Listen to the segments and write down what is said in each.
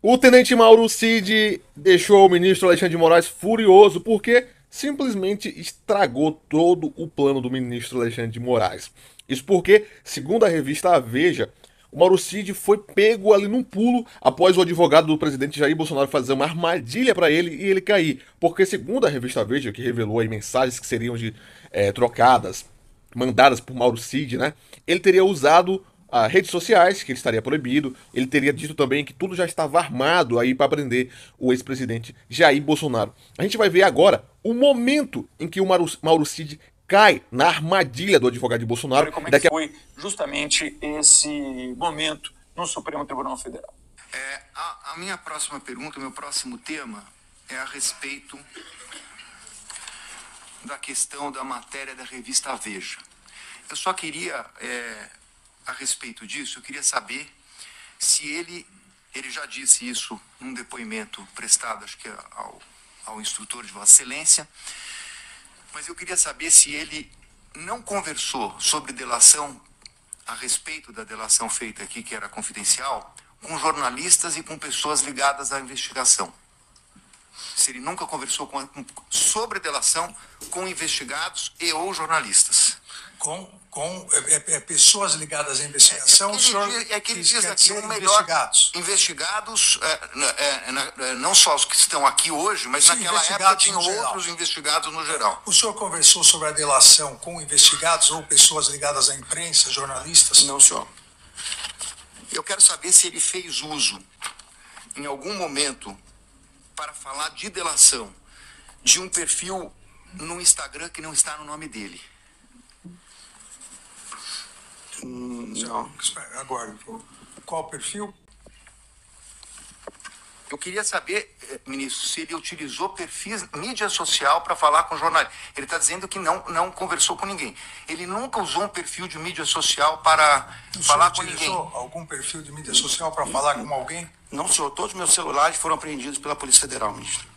O tenente Mauro Cid deixou o ministro Alexandre de Moraes furioso porque simplesmente estragou todo o plano do ministro Alexandre de Moraes. Isso porque, segundo a revista A Veja, o Mauro Cid foi pego ali num pulo após o advogado do presidente Jair Bolsonaro fazer uma armadilha para ele e ele cair. Porque, segundo a revista A Veja, que revelou aí mensagens que seriam trocadas, mandadas por Mauro Cid, né? Ele teria usado redes sociais, que ele estaria proibido. Ele teria dito também que tudo já estava armado aí para prender o ex-presidente Jair Bolsonaro. A gente vai ver agora o momento em que o Mauro Cid cai na armadilha do advogado de Bolsonaro. Como é que foi justamente esse momento no Supremo Tribunal Federal? A minha próxima pergunta, o meu próximo tema é a respeito da questão da matéria da revista Veja. Eu só queria, a respeito disso, eu queria saber se ele já disse isso num depoimento prestado, acho que ao instrutor de Vossa Excelência, mas eu queria saber se ele não conversou sobre delação, a respeito da delação feita aqui, que era confidencial, com jornalistas e com pessoas ligadas à investigação. Se ele nunca conversou sobre delação com investigados e ou jornalistas. Com pessoas ligadas à investigação, é que ele diz aqui o melhor investigados, não só os que estão aqui hoje, mas sim, naquela época tinham outros investigados no geral. O senhor conversou sobre a delação com investigados ou pessoas ligadas à imprensa, jornalistas? Não, senhor. Eu quero saber se ele fez uso, em algum momento, para falar de delação, de um perfil no Instagram que não está no nome dele. Não. Agora, qual o perfil? Eu queria saber, ministro, se ele utilizou perfis, mídia social para falar com jornalistas. Ele está dizendo que não conversou com ninguém. Ele nunca usou um perfil de mídia social para falar com ninguém. Algum perfil de mídia social para falar com alguém? Não, senhor. Todos os meus celulares foram apreendidos pela Polícia Federal, ministro.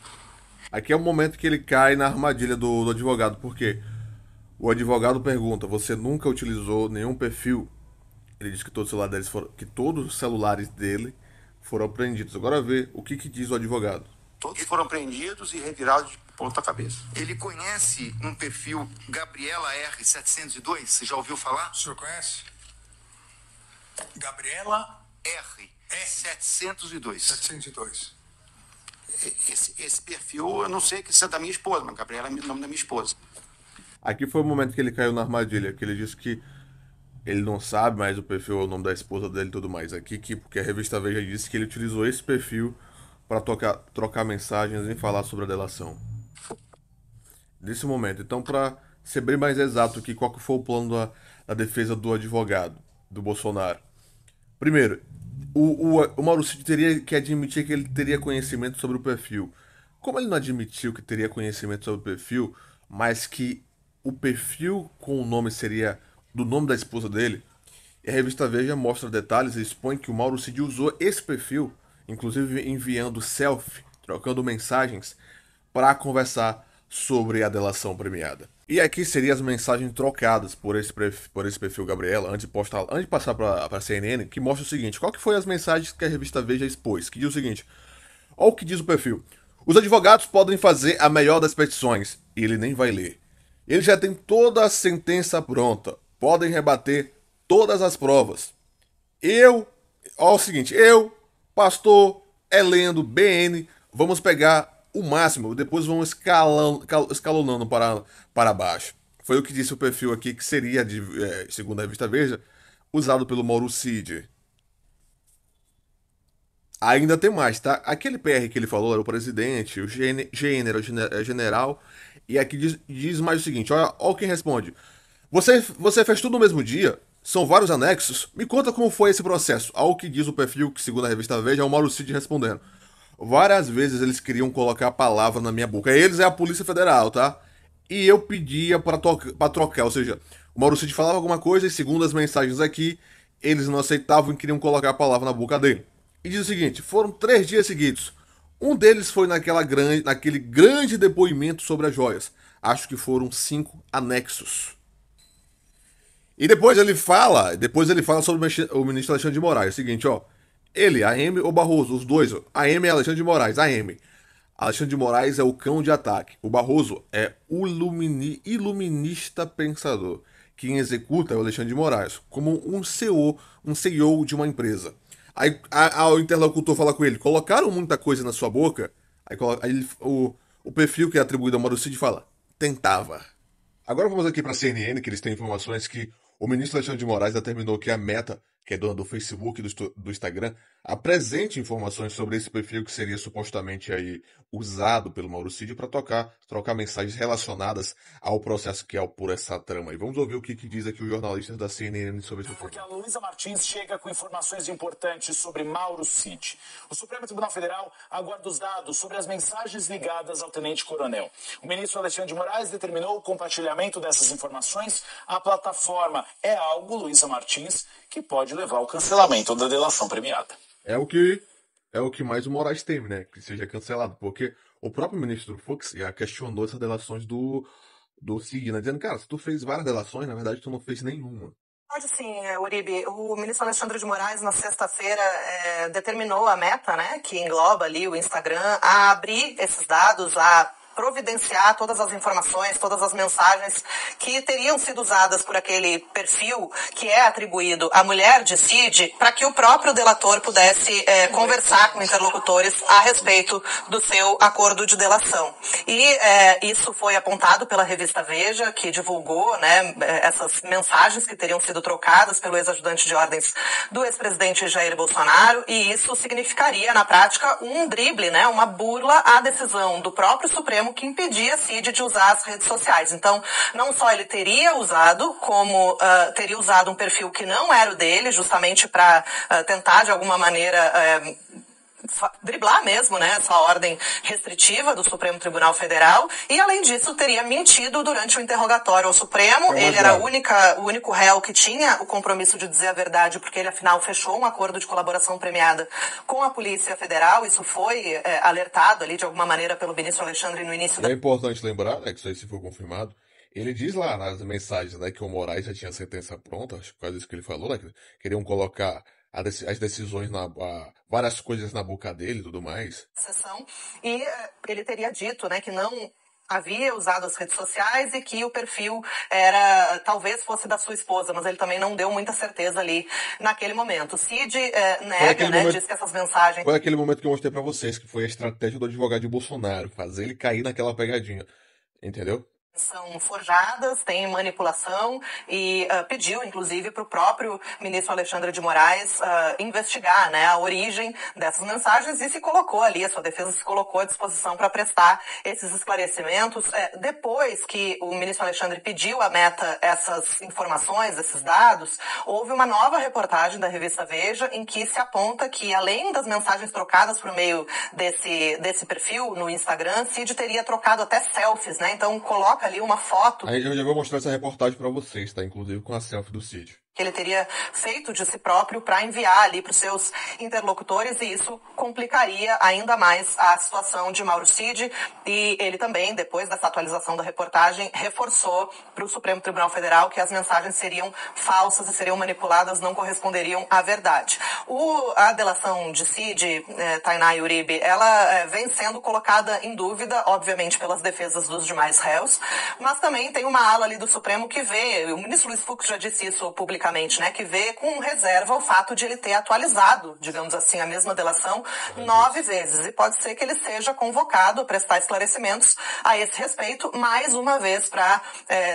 Aqui é o momento que ele cai na armadilha do advogado. Por quê? O advogado pergunta: você nunca utilizou nenhum perfil? Ele diz que todos os celulares dele foram apreendidos. Agora vê o que diz o advogado. Todos foram apreendidos e retirados de ponta cabeça. Ele conhece um perfil Gabriela R702? Você já ouviu falar? O senhor conhece? Gabriela R702. 702. Esse perfil, eu não sei que isso é da minha esposa, mas Gabriela é o nome da minha esposa. Aqui foi o momento que ele caiu na armadilha, que ele disse que ele não sabe mais o perfil, o nome da esposa dele e tudo mais. Porque a revista Veja disse que ele utilizou esse perfil para trocar mensagens e falar sobre a delação. Nesse momento, então, para ser bem mais exato aqui, qual que foi o plano da defesa do advogado, do Bolsonaro? Primeiro, o Mauro Cid teria que admitir que ele teria conhecimento sobre o perfil. Como ele não admitiu que teria conhecimento sobre o perfil, mas que o perfil com o nome seria do nome da esposa dele, a revista Veja mostra detalhes e expõe que o Mauro Cid usou esse perfil, inclusive enviando selfie, trocando mensagens, para conversar sobre a delação premiada. E aqui seriam as mensagens trocadas por esse perfil Gabriela, antes de passar para a CNN, que mostra o seguinte: qual que foi as mensagens que a revista Veja expôs? Que diz o seguinte: olha o que diz o perfil. Os advogados podem fazer a melhor das petições, e ele nem vai ler. Ele já tem toda a sentença pronta. Podem rebater todas as provas. Olha o seguinte, pastor Heleno, BN, vamos pegar o máximo, depois vamos escalonando para baixo. Foi o que disse o perfil aqui, que seria, segundo a revista Veja, usado pelo Mauro Cid. Ainda tem mais, tá? Aquele PR que ele falou era o presidente, o general, e aqui diz mais o seguinte, olha quem responde. Você fez tudo no mesmo dia? São vários anexos? Me conta como foi esse processo. Ao que diz o perfil, que segundo a revista Veja, é o Mauro Cid respondendo. Várias vezes eles queriam colocar a palavra na minha boca. Eles é a Polícia Federal, tá? E eu pedia pra trocar. Ou seja, o Mauro Cid falava alguma coisa e segundo as mensagens aqui, eles não aceitavam e queriam colocar a palavra na boca dele. E diz o seguinte, foram 3 dias seguidos. Um deles foi naquele grande depoimento sobre as joias. Acho que foram 5 anexos. E depois ele fala sobre o ministro Alexandre de Moraes. É o seguinte, Ele, AM ou Barroso, os dois. AM é Alexandre de Moraes, AM. Alexandre de Moraes é o cão de ataque. O Barroso é o iluminista pensador. Quem executa é o Alexandre de Moraes, como um CEO de uma empresa. Aí o interlocutor fala com ele, colocaram muita coisa na sua boca? O perfil que é atribuído ao Mauro Cid fala, tentava. Agora vamos aqui para a CNN, que eles têm informações que o ministro Alexandre de Moraes determinou que a Meta, que é dona do Facebook e do Instagram, apresente informações sobre esse perfil que seria supostamente aí usado pelo Mauro Cid para trocar mensagens relacionadas ao processo que é por essa trama. E vamos ouvir o que diz aqui o jornalista da CNN sobre esse Porque tema. a Luísa Martins chega com informações importantes sobre Mauro Cid. O Supremo Tribunal Federal aguarda os dados sobre as mensagens ligadas ao tenente-coronel. O ministro Alexandre de Moraes determinou o compartilhamento dessas informações à plataforma É Algo Luísa Martins, que pode levar ao cancelamento da delação premiada. É o que mais o Moraes teme, né? Que seja cancelado, porque o próprio ministro Fux já questionou essas delações do Cid, né? Dizendo, cara, se tu fez várias delações, na verdade tu não fez nenhuma. Pode sim, Uribe. O ministro Alexandre de Moraes, na sexta-feira, determinou a Meta, né, que engloba ali o Instagram, a abrir esses dados, a providenciar todas as informações, todas as mensagens que teriam sido usadas por aquele perfil que é atribuído à mulher de Cid, para que o próprio delator pudesse conversar com interlocutores a respeito do seu acordo de delação. E isso foi apontado pela revista Veja, que divulgou, né, essas mensagens que teriam sido trocadas pelo ex-ajudante de ordens do ex-presidente Jair Bolsonaro, e isso significaria, na prática, um drible, né, uma burla à decisão do próprio Supremo que impedia Cid de usar as redes sociais. Então, não só ele teria usado, como teria usado um perfil que não era o dele, justamente para tentar, de alguma maneira, driblar mesmo, né, essa ordem restritiva do Supremo Tribunal Federal, e além disso teria mentido durante o interrogatório ao Supremo. Ele era o único réu que tinha o compromisso de dizer a verdade, porque ele afinal fechou um acordo de colaboração premiada com a Polícia Federal. Isso foi alertado ali de alguma maneira pelo ministro Alexandre no início É importante lembrar, né, que isso aí se for confirmado, ele diz lá nas mensagens, né, que o Moraes já tinha a sentença pronta, acho que quase isso que ele falou, né, que queriam colocar as decisões, várias coisas na boca dele e tudo mais. sessão, e ele teria dito, né, que não havia usado as redes sociais e que o perfil talvez fosse da sua esposa, mas ele também não deu muita certeza ali naquele momento. Cid nega, né, diz que essas mensagens... Foi aquele momento que eu mostrei pra vocês, que foi a estratégia do advogado de Bolsonaro, fazer ele cair naquela pegadinha, entendeu? São forjadas, tem manipulação, e pediu, inclusive, para o próprio ministro Alexandre de Moraes investigar, né, a origem dessas mensagens, e se colocou ali, a sua defesa se colocou à disposição para prestar esses esclarecimentos. Depois que o ministro Alexandre pediu à Meta essas informações, esses dados, houve uma nova reportagem da revista Veja em que se aponta que, além das mensagens trocadas por meio desse perfil no Instagram, Cid teria trocado até selfies, né? Então coloca ali uma foto. Aí eu já vou mostrar essa reportagem pra vocês, tá? Inclusive com a selfie do Cid. Que ele teria feito de si próprio para enviar ali para os seus interlocutores, e isso complicaria ainda mais a situação de Mauro Cid. E ele também, depois dessa atualização da reportagem, reforçou para o Supremo Tribunal Federal que as mensagens seriam falsas e seriam manipuladas, não corresponderiam à verdade. A delação de Cid, Tainá e Uribe, ela vem sendo colocada em dúvida, obviamente, pelas defesas dos demais réus, mas também tem uma ala ali do Supremo que vê, o ministro Luiz Fux já disse isso publicamente, né, que vê com reserva o fato de ele ter atualizado, digamos assim, a mesma delação 9 vezes. E pode ser que ele seja convocado a prestar esclarecimentos a esse respeito mais uma vez para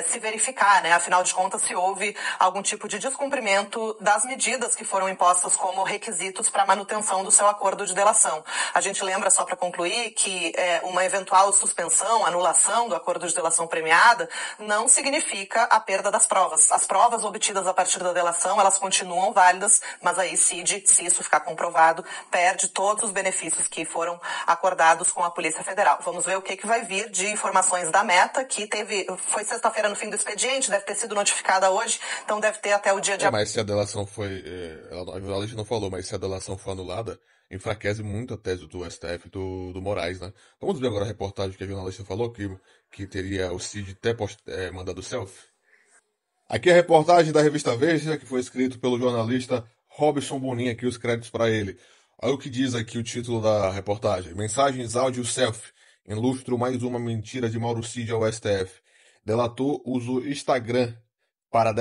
se verificar, né, afinal de contas, se houve algum tipo de descumprimento das medidas que foram impostas como requisitos para a manutenção do seu acordo de delação. A gente lembra, só para concluir, que uma eventual suspensão, anulação do acordo de delação premiada não significa a perda das provas. As provas obtidas a partir da delação, elas continuam válidas, mas aí Cid, se isso ficar comprovado, perde todos os benefícios que foram acordados com a Polícia Federal. Vamos ver o que vai vir de informações da Meta, que foi sexta-feira no fim do expediente, deve ter sido notificada hoje, então deve ter até o dia de... Mas se a delação foi... a gente não falou, mas se a delação for anulada, enfraquece muito a tese do STF e do Moraes, né? Vamos ver agora a reportagem que a jornalista falou, que teria o Cid até mandado selfie. Aqui é a reportagem da revista Veja, que foi escrito pelo jornalista Robson Bonin aqui os créditos para ele. Olha o que diz aqui o título da reportagem. Mensagens áudio selfie. Ilustro mais uma mentira de Mauro Cid ao STF. Delator usa o Instagram para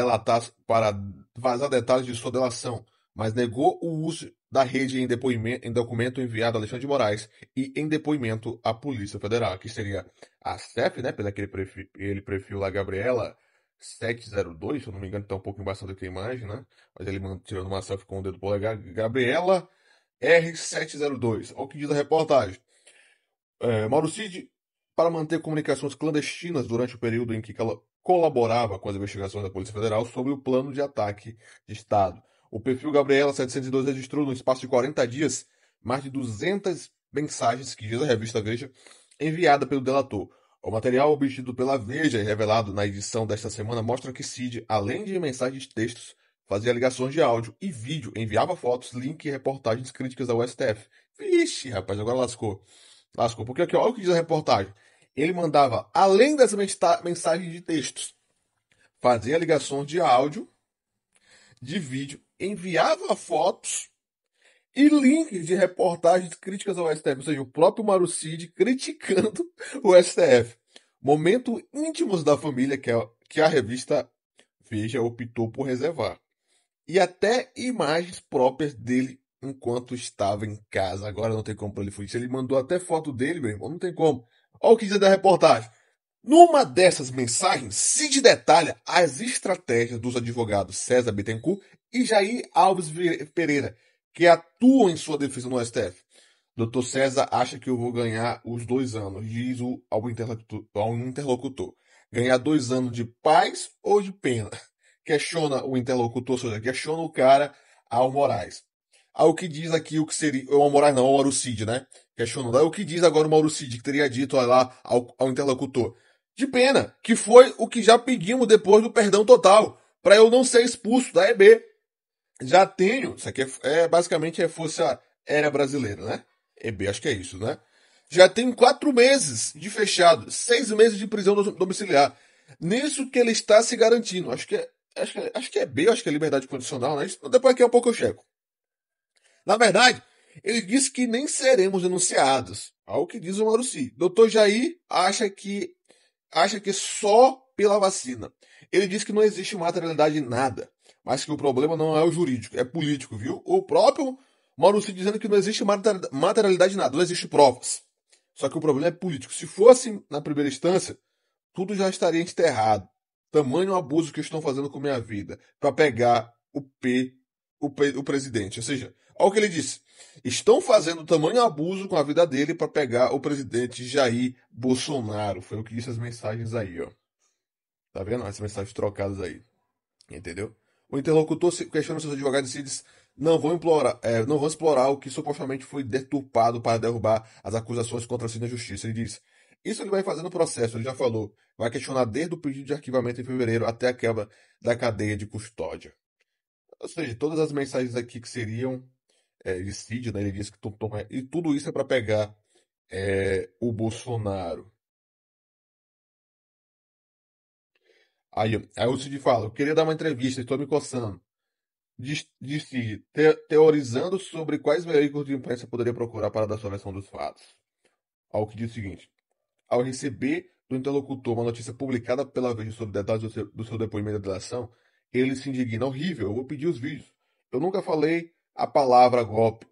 vazar detalhes de sua delação, mas negou o uso da rede em documento enviado a Alexandre de Moraes e em depoimento à Polícia Federal, que seria a CEF, né, pelo aquele perfil lá, Gabriela 702, se eu não me engano, tá um pouco embaixo do que a imagem, né? Mas ele tirando uma selfie com o dedo polegar, Gabriela R702. Olha o que diz a reportagem. Mauro Cid, para manter comunicações clandestinas durante o período em que ela colaborava com as investigações da Polícia Federal sobre o plano de ataque de Estado. O perfil Gabriela 702 registrou no espaço de 40 dias mais de 200 mensagens, que diz a revista Veja, enviada pelo delator. O material obtido pela Veja e revelado na edição desta semana mostra que Cid, além de mensagens de textos, fazia ligações de áudio e vídeo, enviava fotos, link e reportagens críticas ao STF. Vixe, rapaz, agora lascou. Lascou. Porque aqui, olha o que diz a reportagem. Ele mandava, além das mensagens de textos, fazia ligações de áudio, de vídeo, enviava fotos e links de reportagens críticas ao STF. Ou seja, o próprio Mauro Cid criticando o STF. Momento íntimos da família que a revista Veja optou por reservar. E até imagens próprias dele enquanto estava em casa. Agora não tem como para ele fugir. Ele mandou até foto dele, meu irmão. Não tem como. Olha o que diz da reportagem. Numa dessas mensagens, Cid detalha as estratégias dos advogados César Bittencourt e Jair Alves Pereira, que atuam em sua defesa no STF. Dr. César acha que eu vou ganhar os 2 anos, diz ao interlocutor. Ganhar 2 anos de paz ou de pena? Questiona o interlocutor, ou seja, questiona o cara ao Moraes. O que diz aqui o que seria. O Moraes não, o Mauro Cid, né? Questionando. O que diz agora o Mauro Cid, que teria dito lá ao interlocutor? De pena, que foi o que já pedimos depois do perdão total, para eu não ser expulso da EB. Já tenho, isso aqui basicamente é Força Aérea Brasileira, né? EB, acho que é isso, né? Já tenho 4 meses de fechado, 6 meses de prisão domiciliar. Nisso que ele está se garantindo. Acho que é B, acho que é liberdade condicional, né? Depois aqui a pouco eu chego. Na verdade, ele disse que nem seremos denunciados. Ao que diz o Mauro Cid. Dr. Jair acha que só pela vacina. Ele diz que não existe materialidade em nada, mas que o problema não é o jurídico, é político, viu? O próprio Mauro Cid dizendo que não existe materialidade em nada, não existe provas. Só que o problema é político. Se fosse na primeira instância, tudo já estaria enterrado. Tamanho abuso que estão fazendo com minha vida para pegar o presidente. Ou seja, olha o que ele disse. Estão fazendo tamanho abuso com a vida dele para pegar o presidente Jair Bolsonaro. Foi o que disse as mensagens aí, ó. Tá vendo? As mensagens trocadas aí. Entendeu? O interlocutor questiona seus advogados e diz não vão explorar o que supostamente foi deturpado para derrubar as acusações contra si na justiça. Ele diz isso ele vai fazer no processo, ele já falou. Vai questionar desde o pedido de arquivamento em fevereiro até a quebra da cadeia de custódia. Ou seja, todas as mensagens aqui que seriam de Cid, né? Ele disse que e tudo isso é para pegar o Bolsonaro. Aí o Cid fala, eu queria dar uma entrevista, estou me coçando. Diz Cid, teorizando sobre quais veículos de imprensa poderia procurar para dar sua versão dos fatos. Ao que diz o seguinte, ao receber do interlocutor uma notícia publicada pela Veja sobre detalhes do seu depoimento de delação, ele se indigna. Horrível, eu vou pedir os vídeos. Eu nunca falei a palavra golpe.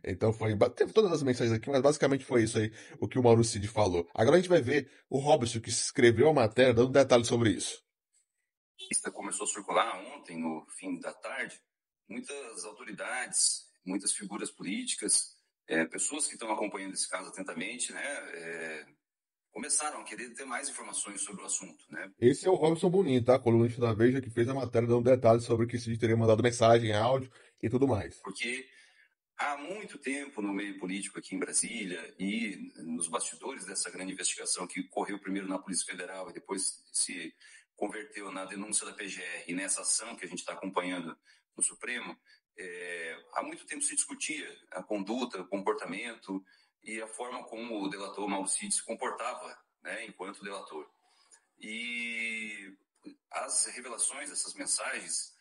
Então teve todas as mensagens aqui, mas basicamente foi isso aí, o que o Mauro Cid falou. Agora a gente vai ver o Robson, que escreveu a matéria, dando detalhes sobre isso. Começou a circular ontem, no fim da tarde, muitas autoridades, muitas figuras políticas, pessoas que estão acompanhando esse caso atentamente, né, começaram a querer ter mais informações sobre o assunto, né? Esse é o Robson Bonin, tá? Colunista da Veja, que fez a matéria dando detalhes sobre que Cid teria mandado mensagem, áudio e tudo mais. Porque há muito tempo no meio político aqui em Brasília e nos bastidores dessa grande investigação que correu primeiro na Polícia Federal e depois se converteu na denúncia da PGR e nessa ação que a gente está acompanhando no Supremo, há muito tempo se discutia a conduta, o comportamento e a forma como o delator Mauro Cid se comportava, né, enquanto delator. E as revelações, essas mensagens,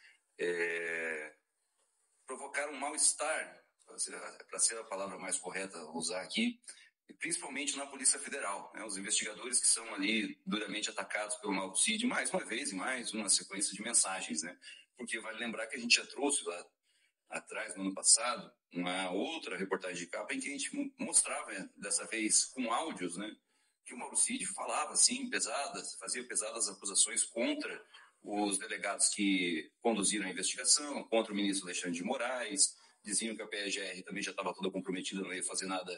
provocaram um mal-estar, para ser a palavra mais correta a usar aqui, principalmente na Polícia Federal, né? Os investigadores que são ali duramente atacados pelo Mauro Cid, mais uma vez e mais uma sequência de mensagens, né? Porque vale lembrar que a gente já trouxe lá atrás, no ano passado, uma outra reportagem de capa em que a gente mostrava, dessa vez com áudios, né? Que o Mauro Cid falava, assim, fazia pesadas acusações contra os delegados que conduziram a investigação, contra o ministro Alexandre de Moraes, diziam que a PGR também já estava toda comprometida, não ia fazer nada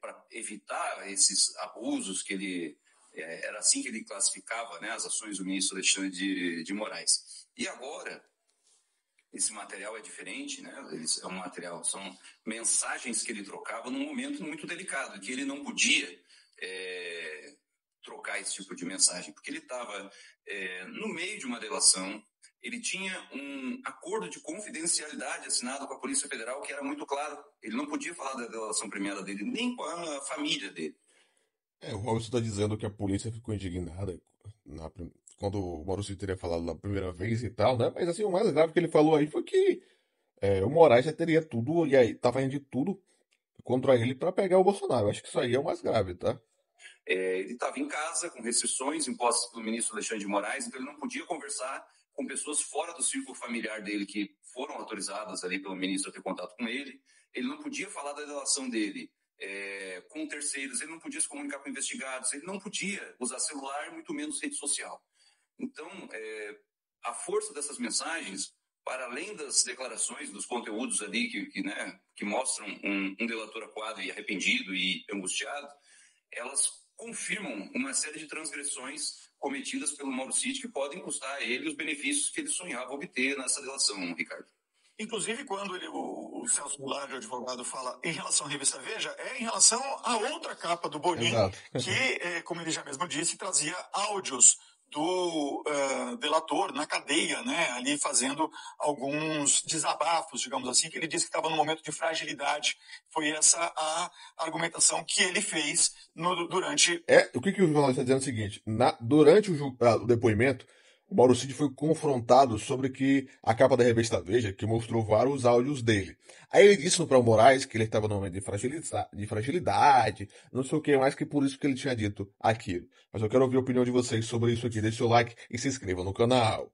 para evitar esses abusos que ele... era assim que ele classificava, né, as ações do ministro Alexandre de Moraes. E agora, esse material é diferente, né? É um material, são mensagens que ele trocava num momento muito delicado, que ele não podia trocar esse tipo de mensagem, porque ele estava no meio de uma delação. Ele tinha um acordo de confidencialidade assinado com a Polícia Federal que era muito claro. Ele não podia falar da delação premiada dele, nem com a família dele. O Maurício está dizendo que a polícia ficou indignada quando o Maurício teria falado na primeira vez e tal, né? Mas assim, o mais grave que ele falou aí foi que o Moraes já teria tudo, e aí tá fazendo de tudo contra ele para pegar o Bolsonaro. Eu acho que isso aí é o mais grave, tá? Ele estava em casa com restrições impostas pelo ministro Alexandre de Moraes, então ele não podia conversar com pessoas fora do círculo familiar dele que foram autorizadas ali pelo ministro a ter contato com ele. Ele não podia falar da relação dele com terceiros, ele não podia se comunicar com investigados, ele não podia usar celular, muito menos rede social. Então, a força dessas mensagens, para além das declarações, dos conteúdos ali que mostram um delator acuado e arrependido e angustiado, elas confirmam uma série de transgressões cometidas pelo Mauro Cid que podem custar a ele os benefícios que ele sonhava obter nessa delação, Ricardo. Inclusive, quando o Celso Goulart, o advogado, fala em relação à revista Veja, é em relação à outra capa do Bonin, que, como ele já mesmo disse, trazia áudios do delator na cadeia, né, ali fazendo alguns desabafos, digamos assim, que ele disse que estava num momento de fragilidade. Foi essa a argumentação que ele fez durante... O que o jornalista está dizendo é o seguinte, durante o depoimento, o Mauro Cid foi confrontado sobre que a capa da revista Veja, que mostrou vários áudios dele. Aí ele disse para o Moraes que ele estava num momento de fragilidade, não sei o que mais, que por isso que ele tinha dito aquilo. Mas eu quero ouvir a opinião de vocês sobre isso aqui. Deixe seu like e se inscreva no canal.